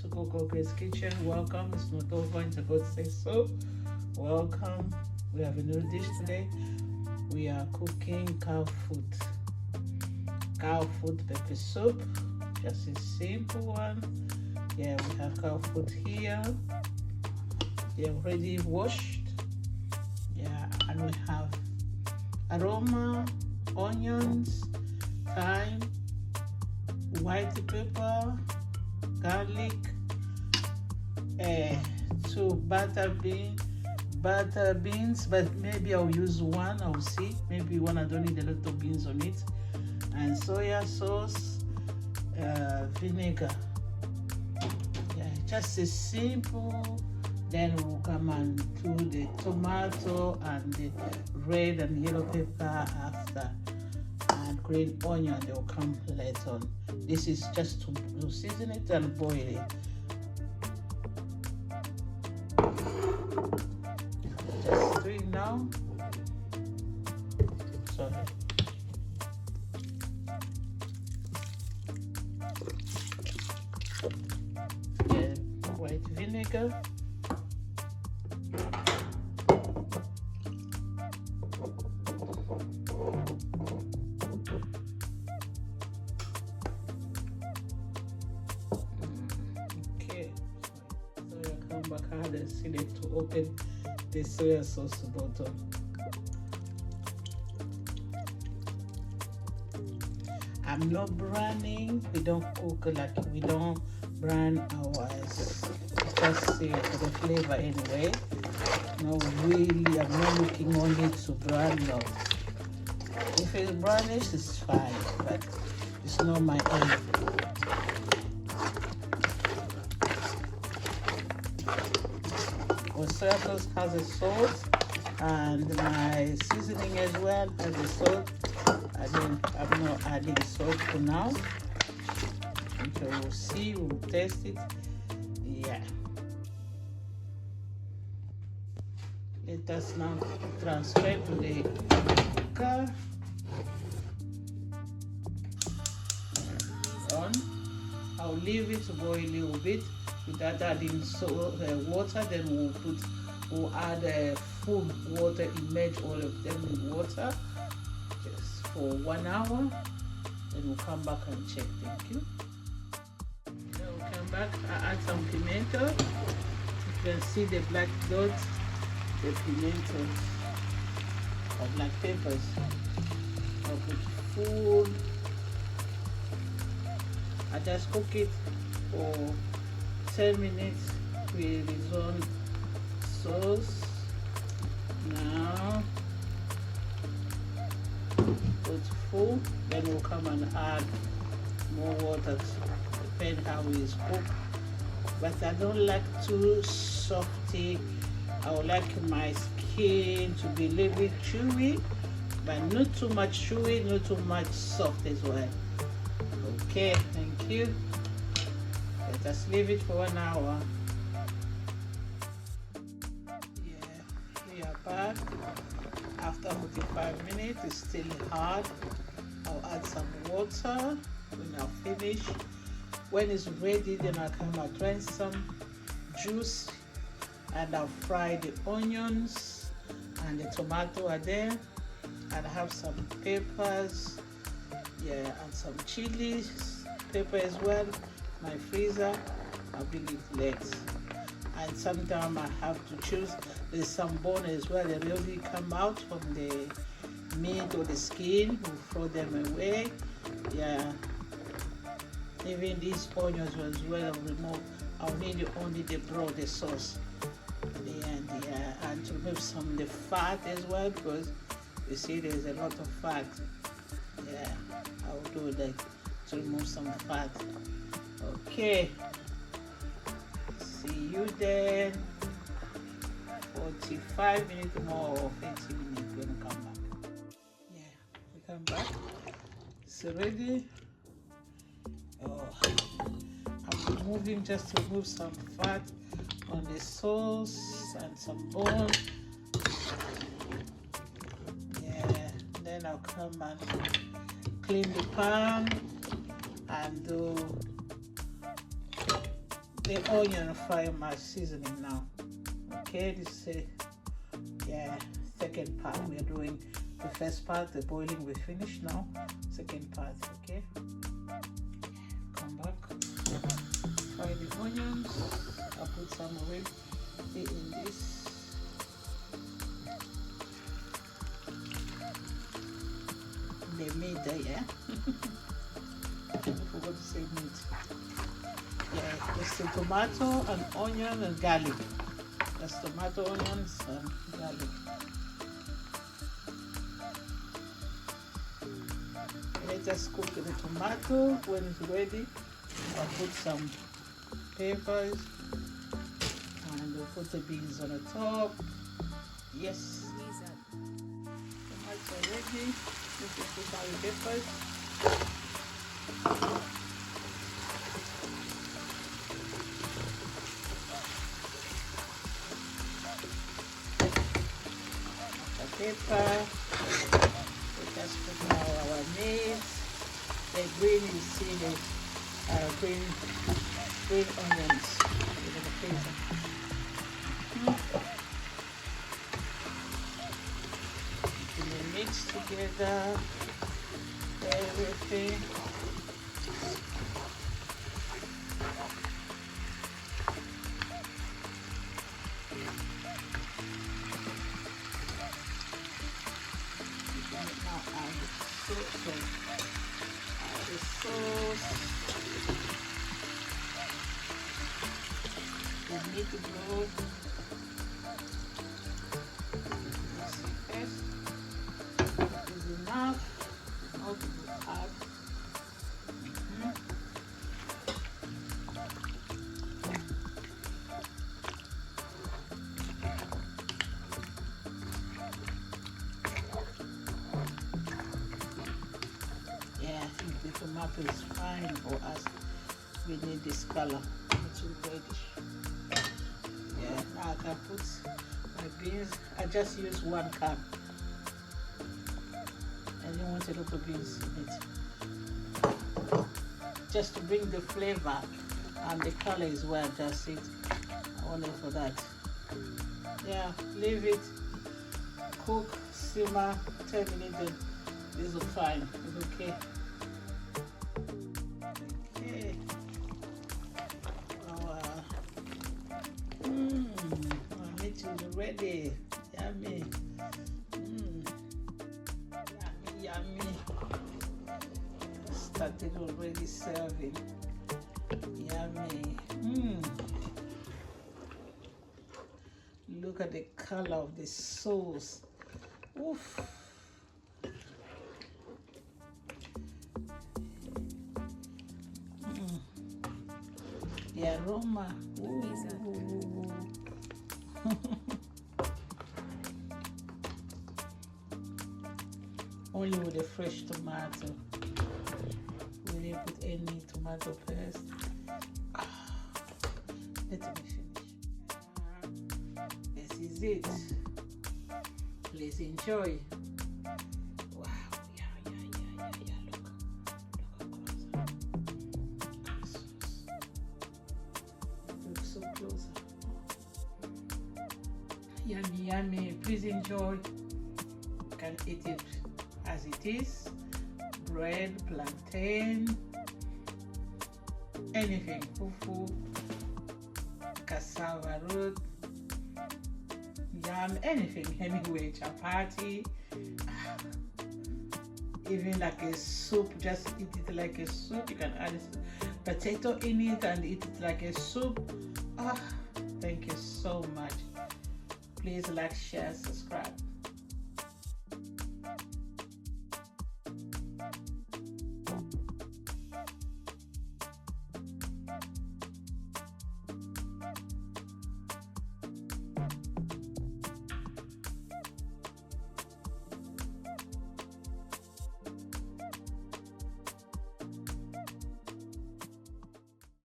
to Kokogracetv kitchen. Welcome. It's not over until God says so. Welcome. We have a new dish today. We are cooking cow food pepper soup. Just a simple one. Yeah, we have cow food here. They're already washed. Yeah, and we have aroma, onions, thyme, white pepper, garlic, 2 butter beans, but maybe I'll use one. I'll see. Maybe one I don't need a lot of beans on it, and soya sauce, vinegar. Yeah, just a simple. Then we'll come and do the tomato and the red and yellow pepper after, and green onion. They will come later on. This is just to season it and boil it. Just do it now. Sorry. Yeah, white vinegar. Back, I had a silly to open the soya sauce bottle. I'm not browning. We don't cook like we don't brown ours. Just for the flavor anyway. No, really, I'm not looking on it to brown. No. If it's brownish, it's fine, but it's not my aim. Soya sauce has a salt, and my seasoning as well has a salt. I'm not adding salt for now. Okay, we'll see, we'll taste it. Yeah. Let us now transfer to the cooker. On. I'll leave it to boil a little bit. Without adding water, then we'll add full water, immerse all of them in water just for 1 hour. Then we'll come back and check. Thank you. Then we'll come back. I add some pimento. You can see the black dots, the pimentos or black peppers. I'll put full. I just cook it for 10 minutes with his own sauce. Now put full, then we'll come and add more water to depend how it is cooked. But I don't like too softy. I would like my skin to be a little bit chewy, but not too much chewy, not too much soft as well. Okay, thank you. Let us leave it for 1 hour. Yeah, we are back. After 45 minutes, it's still hard. I'll add some water when I finish. When it's ready, then I'll come and drain some juice, and I'll fry the onions and the tomato are there, and I have some peppers, yeah, and some chilies, pepper as well. My freezer, I'll bring it late. And sometimes I have to choose. There's some bone as well. They really come out from the meat or the skin. We'll throw them away. Yeah. Even these onions as well, I'll remove. I'll need only the broth, the sauce. And to remove some of the fat as well, because you see there's a lot of fat. Yeah, I'll do that to remove some fat. Okay, see you then. 45 minutes more or 50 minutes when we come back. Yeah, we come back. It's ready. Oh, I'm removing just to remove some fat on the sauce and some bone. Yeah, then I'll come and clean the pan and do the onion fry my seasoning now. Okay, this is second part. We are doing the first part, the boiling, we finished now. Second part, okay. Come back, fry the onions. I'll put some of it in this. The meat there, yeah. I forgot to say meat. Yeah, just the tomato and onion and garlic. That's tomato, onions, and garlic. Let us cook the tomato. When it's ready, I'll put some peppers and we'll put the beans on the top. Yes. Tomato ready. We can put our peppers. Pepper. Let us put now our meat. The green, you see the green onions. We're gonna place them. Mix together everything. Now add the sauce. We need to go. Enough to add. Yeah, I think the tomato is fine for us. We need this color, it's reddish. Yeah, now I can put my beans. I just use 1 cup. I don't want a lot of beans in it. Just to bring the flavor and the color is where I just it. I want it for that. Yeah, leave it, cook, simmer, 10 minutes, and this is fine. It's okay. Okay. Our meat is ready. Yummy. Yummy. Started already serving. Yummy. Look at the color of the sauce. Oof. The aroma. Only with a fresh tomato. We didn't put any tomato paste. Let me finish. This is it. Please enjoy. Wow, yeah. Look so close. Yummy. Please enjoy. You can eat it as it is. Bread, plantain, anything, fufu, cassava root, yam, anything, anyway, chapati, even like a soup, just eat it like a soup. You can add potato in it and eat it like a soup. Thank you so much. Please like, share, subscribe.